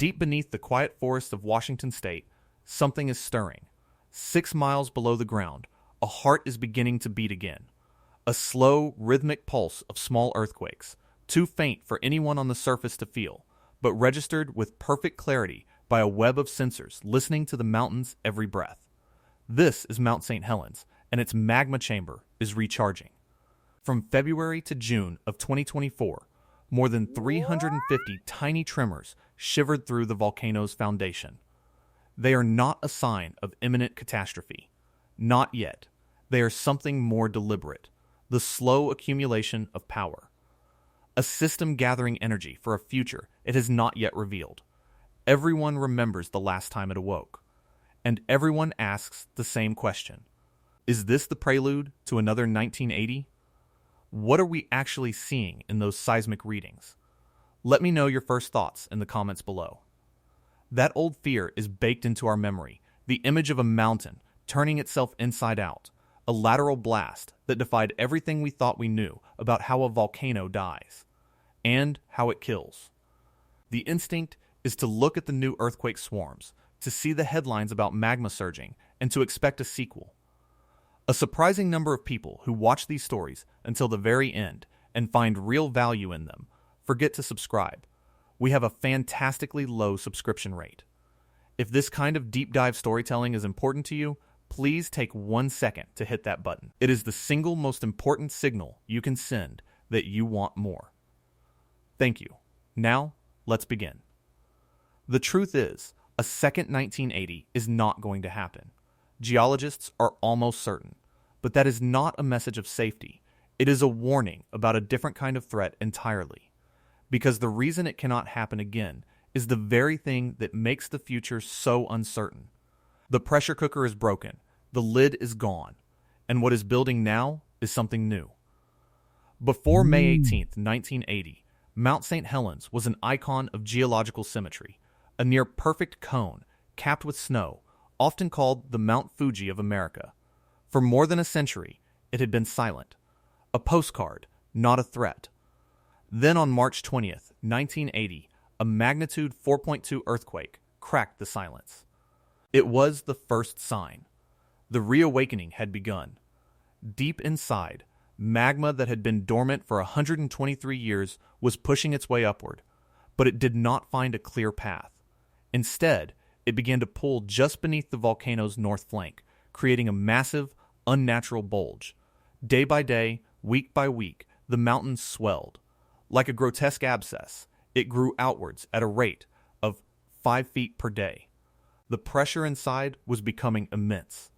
deep beneath the quiet forests of Washington state, something is stirring. 6 miles below the ground, a heart is beginning to beat again. A slow, rhythmic pulse of small earthquakes, too faint for anyone on the surface to feel, but registered with perfect clarity by a web of sensors listening to the mountain's every breath. This is Mount St. Helens, and its magma chamber is recharging. From February to June of 2024, more than 350 tiny tremors shivered through the volcano's foundation. They are not a sign of imminent catastrophe. Not yet. They are something more deliberate, the slow accumulation of power. A system gathering energy for a future it has not yet revealed. Everyone remembers the last time it awoke. And everyone asks the same question. Is this the prelude to another 1980? What are we actually seeing in those seismic readings? Let me know your first thoughts in the comments below. That old fear is baked into our memory, the image of a mountain turning itself inside out, a lateral blast that defied everything we thought we knew about how a volcano dies, and how it kills. The instinct is to look at the new earthquake swarms, to see the headlines about magma surging, and to expect a sequel. A surprising number of people who watch these stories until the very end and find real value in them forget to subscribe. We have a fantastically low subscription rate. If this kind of deep dive storytelling is important to you, please take 1 second to hit that button. It is the single most important signal you can send that you want more. Thank you. Now, let's begin. The truth is, a second 1980 is not going to happen. Geologists are almost certain, but that is not a message of safety. It is a warning about a different kind of threat entirely. Because the reason it cannot happen again is the very thing that makes the future so uncertain. The pressure cooker is broken, the lid is gone, and what is building now is something new. Before May 18th, 1980, Mount St. Helens was an icon of geological symmetry, a near-perfect cone capped with snow, often called the Mount Fuji of America. For more than a century, it had been silent. A postcard, not a threat. Then on March 20th, 1980, a magnitude 4.2 earthquake cracked the silence. It was the first sign. The reawakening had begun. Deep inside, magma that had been dormant for 123 years was pushing its way upward, but it did not find a clear path. Instead, it began to pull just beneath the volcano's north flank, creating a massive, unnatural bulge. Day by day, week by week, the mountain swelled. Like a grotesque abscess, it grew outwards at a rate of 5 feet per day. The pressure inside was becoming immense,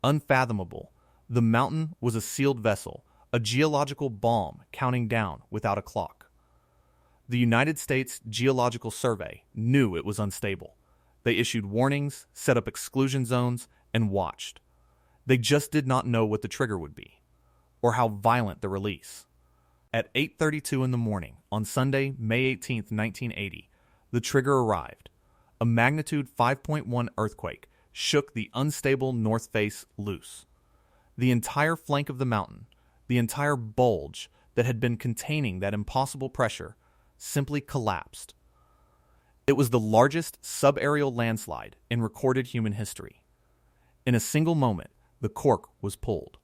unfathomable. The mountain was a sealed vessel, a geological bomb counting down without a clock. The United States Geological Survey knew it was unstable. They issued warnings, set up exclusion zones, and watched. They just did not know what the trigger would be, or how violent the release. At 8:32 in the morning on Sunday, May 18, 1980, the trigger arrived. A magnitude 5.1 earthquake shook the unstable north face loose. The entire flank of the mountain, the entire bulge that had been containing that impossible pressure, simply collapsed. It was the largest subaerial landslide in recorded human history. In a single moment, the cork was pulled.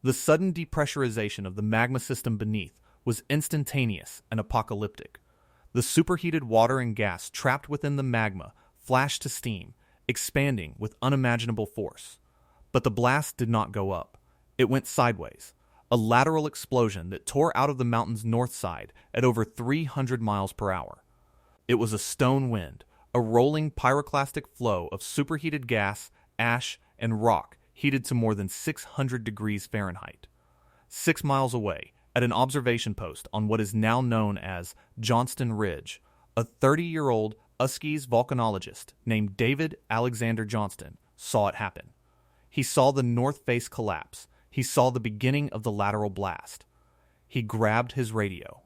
The sudden depressurization of the magma system beneath was instantaneous and apocalyptic. The superheated water and gas trapped within the magma flashed to steam, expanding with unimaginable force. But the blast did not go up. It went sideways, a lateral explosion that tore out of the mountain's north side at over 300 miles per hour. It was a stone wind, a rolling pyroclastic flow of superheated gas, ash, and rock heated to more than 600 degrees Fahrenheit. 6 miles away, at an observation post on what is now known as Johnston Ridge, a 30-year-old USGS volcanologist named David Alexander Johnston saw it happen. He saw the north face collapse. He saw the beginning of the lateral blast. He grabbed his radio.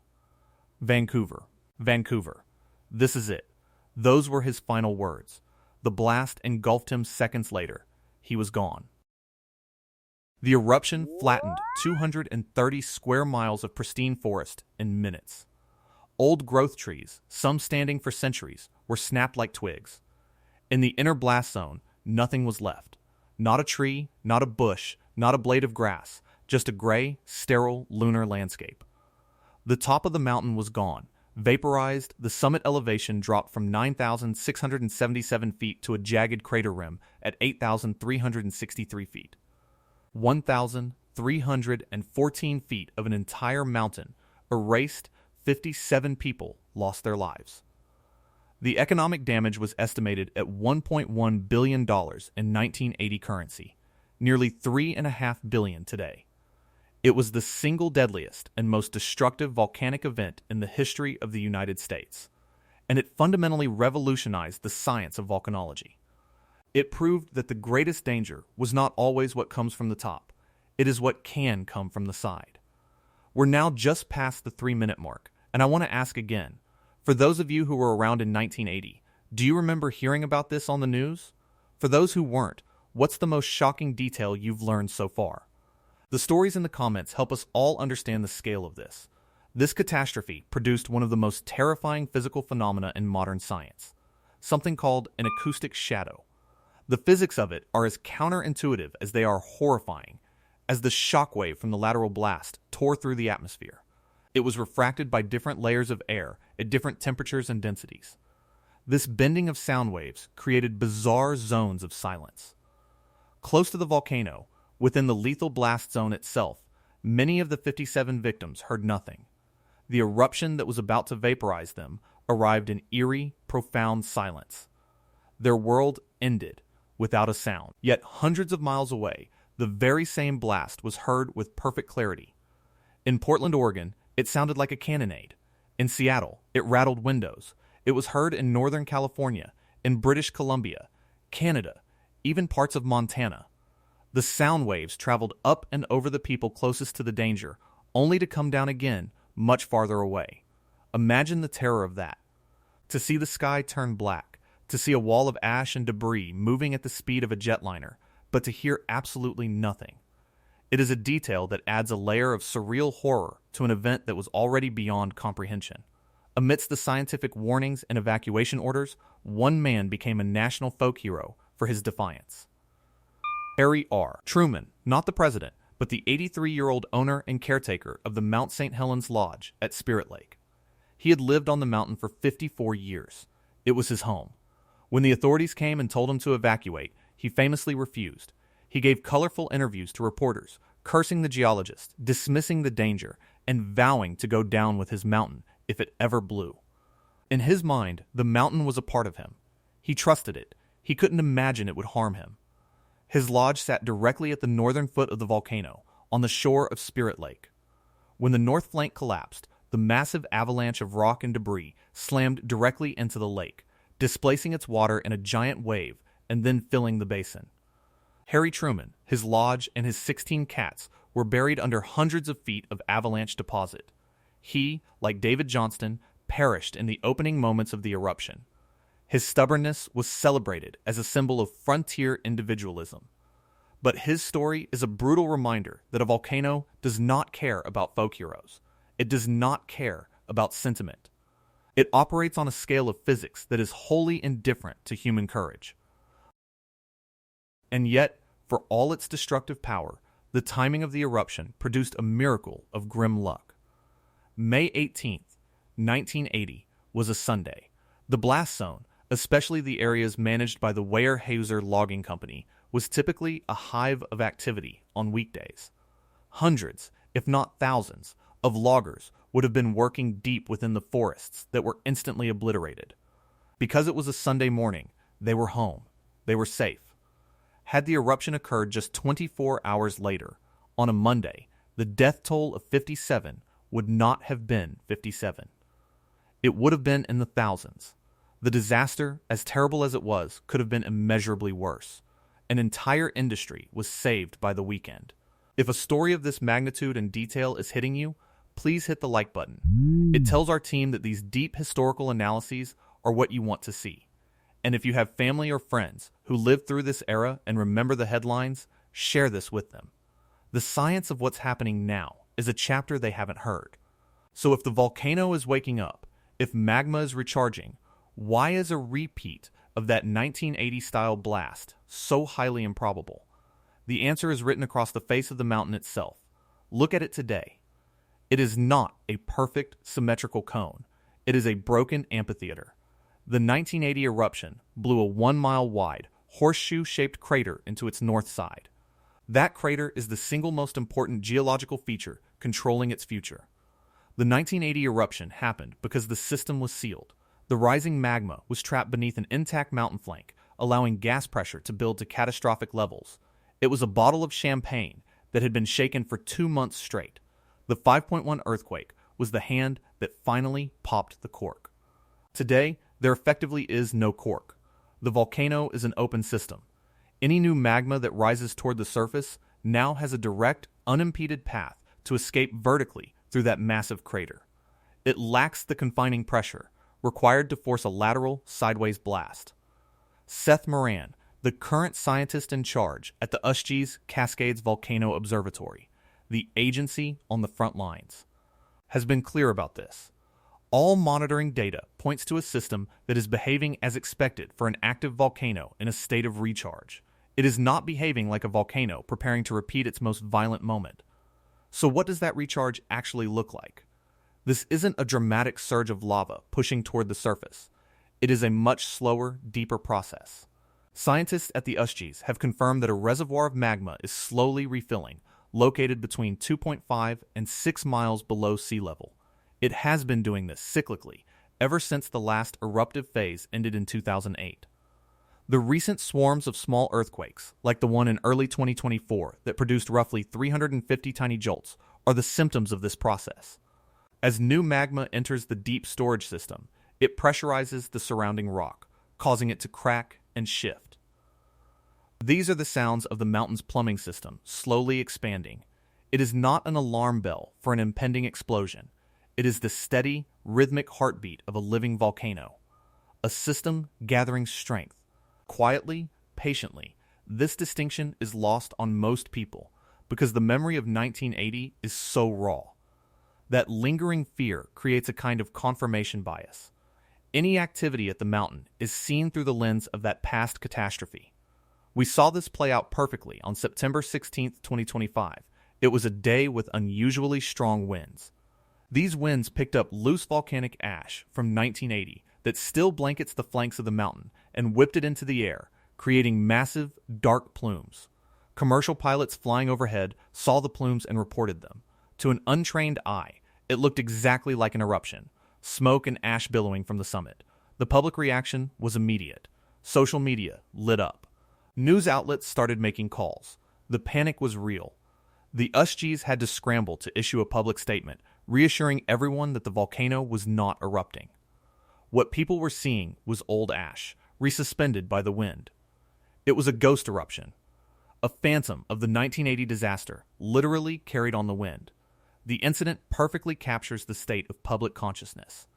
Vancouver, Vancouver. This is it. Those were his final words. The blast engulfed him seconds later. He was gone. The eruption flattened 230 square miles of pristine forest in minutes. Old growth trees, some standing for centuries, were snapped like twigs. In the inner blast zone, nothing was left. Not a tree, not a bush, not a blade of grass, just a gray, sterile, lunar landscape. The top of the mountain was gone. Vaporized, the summit elevation dropped from 9,677 feet to a jagged crater rim at 8,363 feet. 1,314 feet of an entire mountain erased. 57 people lost their lives. The economic damage was estimated at $1.1 billion in 1980 currency, nearly $3.5 billion today. It was the single deadliest and most destructive volcanic event in the history of the United States, and it fundamentally revolutionized the science of volcanology. It proved that the greatest danger was not always what comes from the top, it is what can come from the side. We're now just past the 3-minute mark, and I want to ask again, for those of you who were around in 1980, do you remember hearing about this on the news? For those who weren't, what's the most shocking detail you've learned so far? The stories in the comments help us all understand the scale of this. This catastrophe produced one of the most terrifying physical phenomena in modern science, something called an acoustic shadow. The physics of it are as counterintuitive as they are horrifying, as the shockwave from the lateral blast tore through the atmosphere. It was refracted by different layers of air at different temperatures and densities. This bending of sound waves created bizarre zones of silence. Close to the volcano, within the lethal blast zone itself, many of the 57 victims heard nothing. The eruption that was about to vaporize them arrived in eerie, profound silence. Their world ended without a sound. Yet hundreds of miles away, the very same blast was heard with perfect clarity. In Portland, Oregon, it sounded like a cannonade. In Seattle, it rattled windows. It was heard in Northern California, in British Columbia, Canada, even parts of Montana. The sound waves traveled up and over the people closest to the danger, only to come down again much farther away. Imagine the terror of that. To see the sky turn black, to see a wall of ash and debris moving at the speed of a jetliner, but to hear absolutely nothing. It is a detail that adds a layer of surreal horror to an event that was already beyond comprehension. Amidst the scientific warnings and evacuation orders, one man became a national folk hero for his defiance. Harry R. Truman, not the president, but the 83-year-old owner and caretaker of the Mount St. Helens Lodge at Spirit Lake. He had lived on the mountain for 54 years. It was his home. When the authorities came and told him to evacuate, he famously refused. He gave colorful interviews to reporters, cursing the geologist, dismissing the danger, and vowing to go down with his mountain if it ever blew. In his mind, the mountain was a part of him. He trusted it. He couldn't imagine it would harm him. His lodge sat directly at the northern foot of the volcano, on the shore of Spirit Lake. When the north flank collapsed, the massive avalanche of rock and debris slammed directly into the lake, displacing its water in a giant wave and then filling the basin. Harry Truman, his lodge, and his 16 cats were buried under hundreds of feet of avalanche deposit. He, like David Johnston, perished in the opening moments of the eruption. His stubbornness was celebrated as a symbol of frontier individualism. But his story is a brutal reminder that a volcano does not care about folk heroes. It does not care about sentiment. It operates on a scale of physics that is wholly indifferent to human courage. And yet, for all its destructive power, the timing of the eruption produced a miracle of grim luck. May 18th, 1980, was a Sunday. The blast zone, especially the areas managed by the Weyerhaeuser Logging Company, was typically a hive of activity on weekdays. Hundreds, if not thousands, of loggers would have been working deep within the forests that were instantly obliterated. Because it was a Sunday morning, they were home. They were safe. Had the eruption occurred just 24 hours later, on a Monday, the death toll of 57 would not have been 57. It would have been in the thousands. The disaster, as terrible as it was, could have been immeasurably worse. An entire industry was saved by the weekend. If a story of this magnitude and detail is hitting you, please hit the like button. It tells our team that these deep historical analyses are what you want to see. And if you have family or friends who lived through this era and remember the headlines, share this with them. The science of what's happening now is a chapter they haven't heard. So if the volcano is waking up, If magma is recharging, why is a repeat of that 1980-style blast so highly improbable? The answer is written across the face of the mountain itself. Look at it today. It is not a perfect symmetrical cone. It is a broken amphitheater. The 1980 eruption blew a 1-mile-wide, horseshoe-shaped crater into its north side. That crater is the single most important geological feature controlling its future. The 1980 eruption happened because the system was sealed. The rising magma was trapped beneath an intact mountain flank, allowing gas pressure to build to catastrophic levels. It was a bottle of champagne that had been shaken for 2 months straight. The 5.1 earthquake was the hand that finally popped the cork. Today, there effectively is no cork. The volcano is an open system. Any new magma that rises toward the surface now has a direct, unimpeded path to escape vertically through that massive crater. It lacks the confining pressure required to force a lateral, sideways blast. Seth Moran, the current scientist in charge at the USGS Cascades Volcano Observatory, the agency on the front lines, has been clear about this. All monitoring data points to a system that is behaving as expected for an active volcano in a state of recharge. It is not behaving like a volcano preparing to repeat its most violent moment. So what does that recharge actually look like? This isn't a dramatic surge of lava pushing toward the surface. It is a much slower, deeper process. Scientists at the USGS have confirmed that a reservoir of magma is slowly refilling, located between 2.5 and 6 miles below sea level. It has been doing this cyclically ever since the last eruptive phase ended in 2008. The recent swarms of small earthquakes, like the one in early 2024 that produced roughly 350 tiny jolts, are the symptoms of this process. As new magma enters the deep storage system, it pressurizes the surrounding rock, causing it to crack and shift. These are the sounds of the mountain's plumbing system slowly expanding. It is not an alarm bell for an impending explosion. It is the steady, rhythmic heartbeat of a living volcano. A system gathering strength. Quietly, patiently, this distinction is lost on most people because the memory of 1980 is so raw. That lingering fear creates a kind of confirmation bias. Any activity at the mountain is seen through the lens of that past catastrophe. We saw this play out perfectly on September 16, 2025. It was a day with unusually strong winds. These winds picked up loose volcanic ash from 1980 that still blankets the flanks of the mountain and whipped it into the air, creating massive, dark plumes. Commercial pilots flying overhead saw the plumes and reported them. To an untrained eye, it looked exactly like an eruption, smoke and ash billowing from the summit. The public reaction was immediate. Social media lit up. News outlets started making calls. The panic was real. The USGS had to scramble to issue a public statement, reassuring everyone that the volcano was not erupting. What people were seeing was old ash, resuspended by the wind. It was a ghost eruption, a phantom of the 1980 disaster, literally carried on the wind. The incident perfectly captures the state of public consciousness.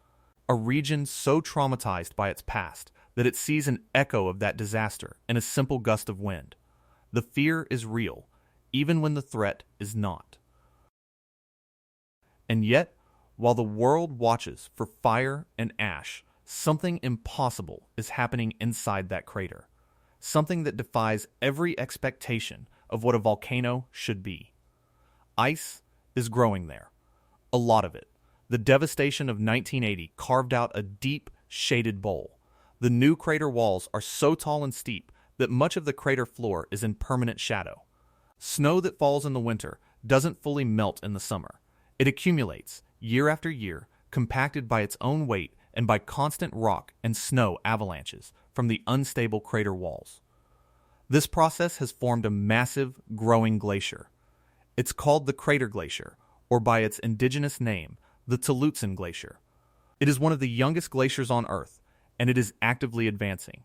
A region so traumatized by its past that it sees an echo of that disaster in a simple gust of wind. The fear is real, even when the threat is not. And yet, while the world watches for fire and ash, something impossible is happening inside that crater. Something that defies every expectation of what a volcano should be. Ice is growing there. A lot of it. The devastation of 1980 carved out a deep, shaded bowl. The new crater walls are so tall and steep that much of the crater floor is in permanent shadow. Snow that falls in the winter doesn't fully melt in the summer. It accumulates, year after year, compacted by its own weight and by constant rock and snow avalanches from the unstable crater walls. This process has formed a massive, growing glacier. It's called the Crater Glacier, or by its indigenous name, the Tulutzen Glacier. It is one of the youngest glaciers on Earth, and it is actively advancing.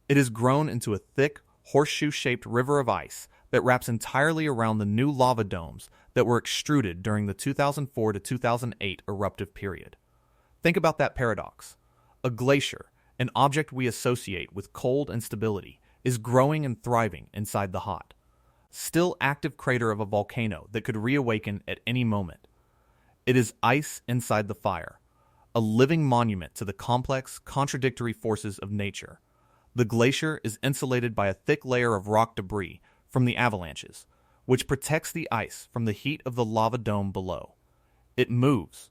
It has grown into a thick, horseshoe-shaped river of ice that wraps entirely around the new lava domes that were extruded during the 2004 to 2008 eruptive period. Think about that paradox. A glacier, an object we associate with cold and stability, is growing and thriving inside the hot, still active crater of a volcano that could reawaken at any moment. It is ice inside the fire, a living monument to the complex, contradictory forces of nature. The glacier is insulated by a thick layer of rock debris from the avalanches, which protects the ice from the heat of the lava dome below. It moves,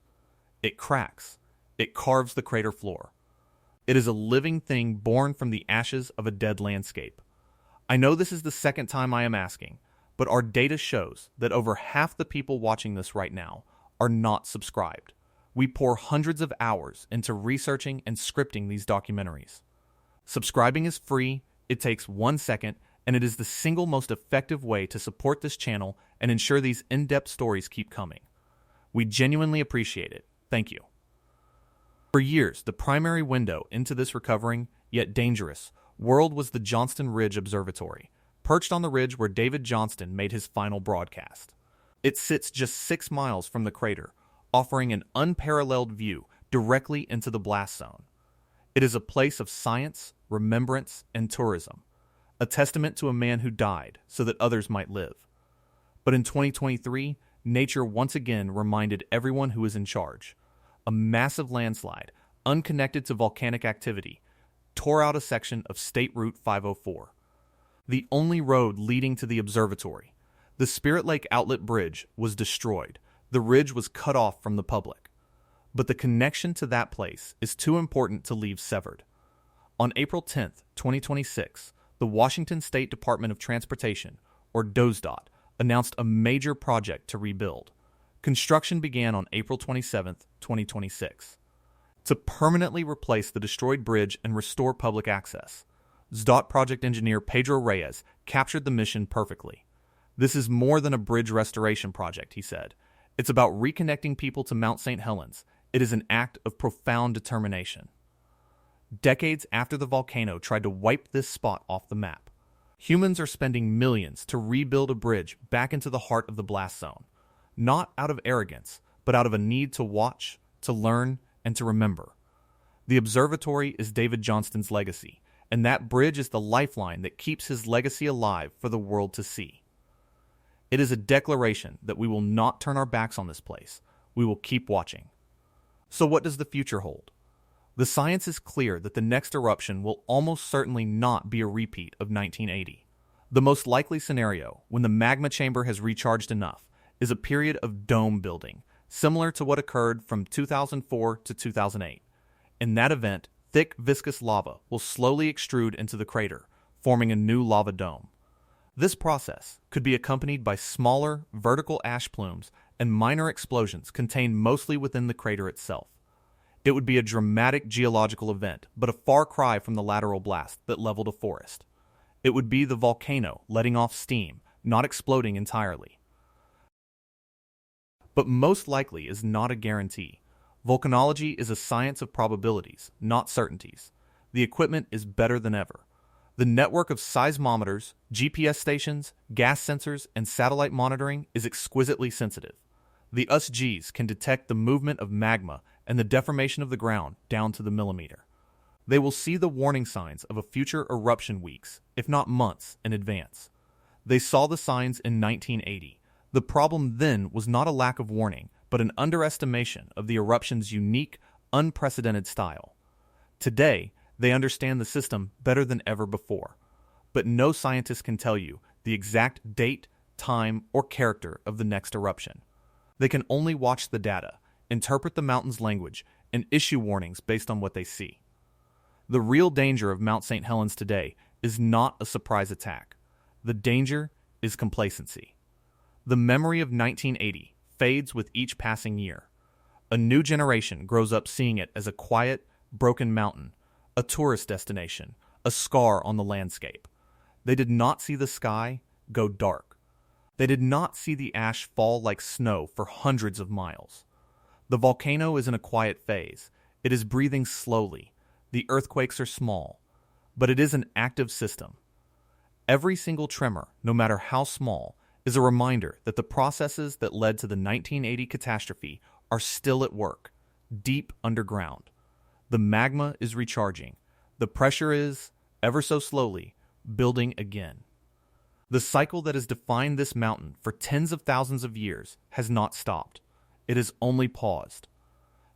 it cracks, it carves the crater floor. It is a living thing born from the ashes of a dead landscape. I know this is the second time I am asking, but our data shows that over half the people watching this right now are not subscribed. We pour hundreds of hours into researching and scripting these documentaries. Subscribing is free, it takes 1 second, and it is the single most effective way to support this channel and ensure these in-depth stories keep coming. We genuinely appreciate it. Thank you. For years, the primary window into this recovering, yet dangerous, world was the Johnston Ridge Observatory, perched on the ridge where David Johnston made his final broadcast. It sits just 6 miles from the crater, offering an unparalleled view directly into the blast zone. It is a place of science, remembrance, and tourism, a testament to a man who died so that others might live. But in 2023, nature once again reminded everyone who is in charge. A massive landslide, unconnected to volcanic activity, tore out a section of State Route 504. The only road leading to the observatory, the Spirit Lake Outlet Bridge, was destroyed. The ridge was cut off from the public. But the connection to that place is too important to leave severed. On April 10, 2026, the Washington State Department of Transportation, or DOSDOT, announced a major project to rebuild. Construction began on April 27, 2026. To permanently replace the destroyed bridge and restore public access, DOT project engineer Pedro Reyes captured the mission perfectly. "This is more than a bridge restoration project," he said. "It's about reconnecting people to Mount St. Helens. It is an act of profound determination." Decades after the volcano tried to wipe this spot off the map, humans are spending millions to rebuild a bridge back into the heart of the blast zone, not out of arrogance, but out of a need to watch, to learn, and to remember. The observatory is David Johnston's legacy, and that bridge is the lifeline that keeps his legacy alive for the world to see. It is a declaration that we will not turn our backs on this place. We will keep watching. So what does the future hold? The science is clear that the next eruption will almost certainly not be a repeat of 1980. The most likely scenario, when the magma chamber has recharged enough, is a period of dome building, similar to what occurred from 2004 to 2008. In that event, thick, viscous lava will slowly extrude into the crater, forming a new lava dome. This process could be accompanied by smaller, vertical ash plumes and minor explosions contained mostly within the crater itself. It would be a dramatic geological event, but a far cry from the lateral blast that leveled a forest. It would be the volcano letting off steam, not exploding entirely. But most likely is not a guarantee. Volcanology is a science of probabilities, not certainties. The equipment is better than ever. The network of seismometers, GPS stations, gas sensors, and satellite monitoring is exquisitely sensitive. The USGS can detect the movement of magma and the deformation of the ground down to the millimeter. They will see the warning signs of a future eruption weeks, if not months, in advance. They saw the signs in 1980. The problem then was not a lack of warning, but an underestimation of the eruption's unique, unprecedented style. Today, they understand the system better than ever before, but no scientist can tell you the exact date, time, or character of the next eruption. They can only watch the data, interpret the mountain's language, and issue warnings based on what they see. The real danger of Mount St. Helens today is not a surprise attack. The danger is complacency. The memory of 1980 fades with each passing year. A new generation grows up seeing it as a quiet, broken mountain, a tourist destination, a scar on the landscape. They did not see the sky go dark. They did not see the ash fall like snow for hundreds of miles. The volcano is in a quiet phase. It is breathing slowly. The earthquakes are small, but it is an active system. Every single tremor, no matter how small, is a reminder that the processes that led to the 1980 catastrophe are still at work, deep underground. The magma is recharging. The pressure is, ever so slowly, building again. The cycle that has defined this mountain for tens of thousands of years has not stopped. It has only paused.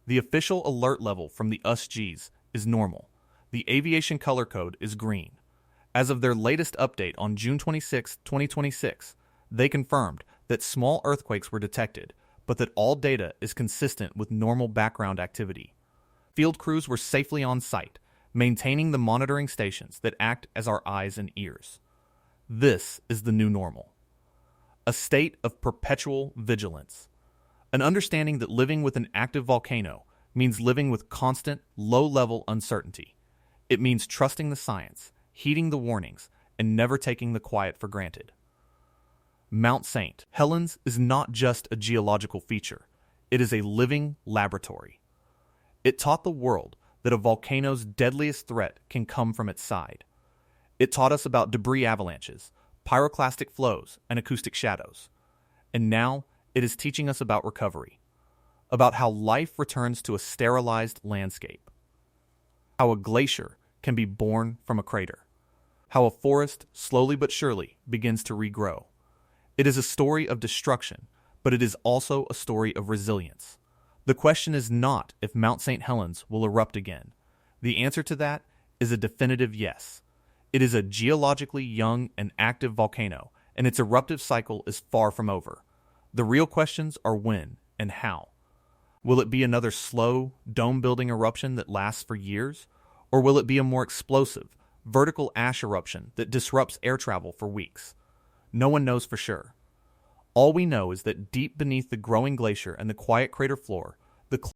The official alert level from the USGS is normal. The aviation color code is green. As of their latest update on June 26, 2026, they confirmed that small earthquakes were detected, but that all data is consistent with normal background activity. Field crews were safely on site, maintaining the monitoring stations that act as our eyes and ears. This is the new normal. A state of perpetual vigilance. An understanding that living with an active volcano means living with constant, low-level uncertainty. It means trusting the science, heeding the warnings, and never taking the quiet for granted. Mount St. Helens is not just a geological feature. It is a living laboratory. It taught the world that a volcano's deadliest threat can come from its side. It taught us about debris avalanches, pyroclastic flows, and acoustic shadows. And now it is teaching us about recovery, about how life returns to a sterilized landscape, how a glacier can be born from a crater, how a forest slowly but surely begins to regrow. It is a story of destruction, but it is also a story of resilience. The question is not if Mount St. Helens will erupt again. The answer to that is a definitive yes. It is a geologically young and active volcano, and its eruptive cycle is far from over. The real questions are when and how. Will it be another slow, dome-building eruption that lasts for years? Or will it be a more explosive, vertical ash eruption that disrupts air travel for weeks? No one knows for sure. All we know is that deep beneath the growing glacier and the quiet crater floor, the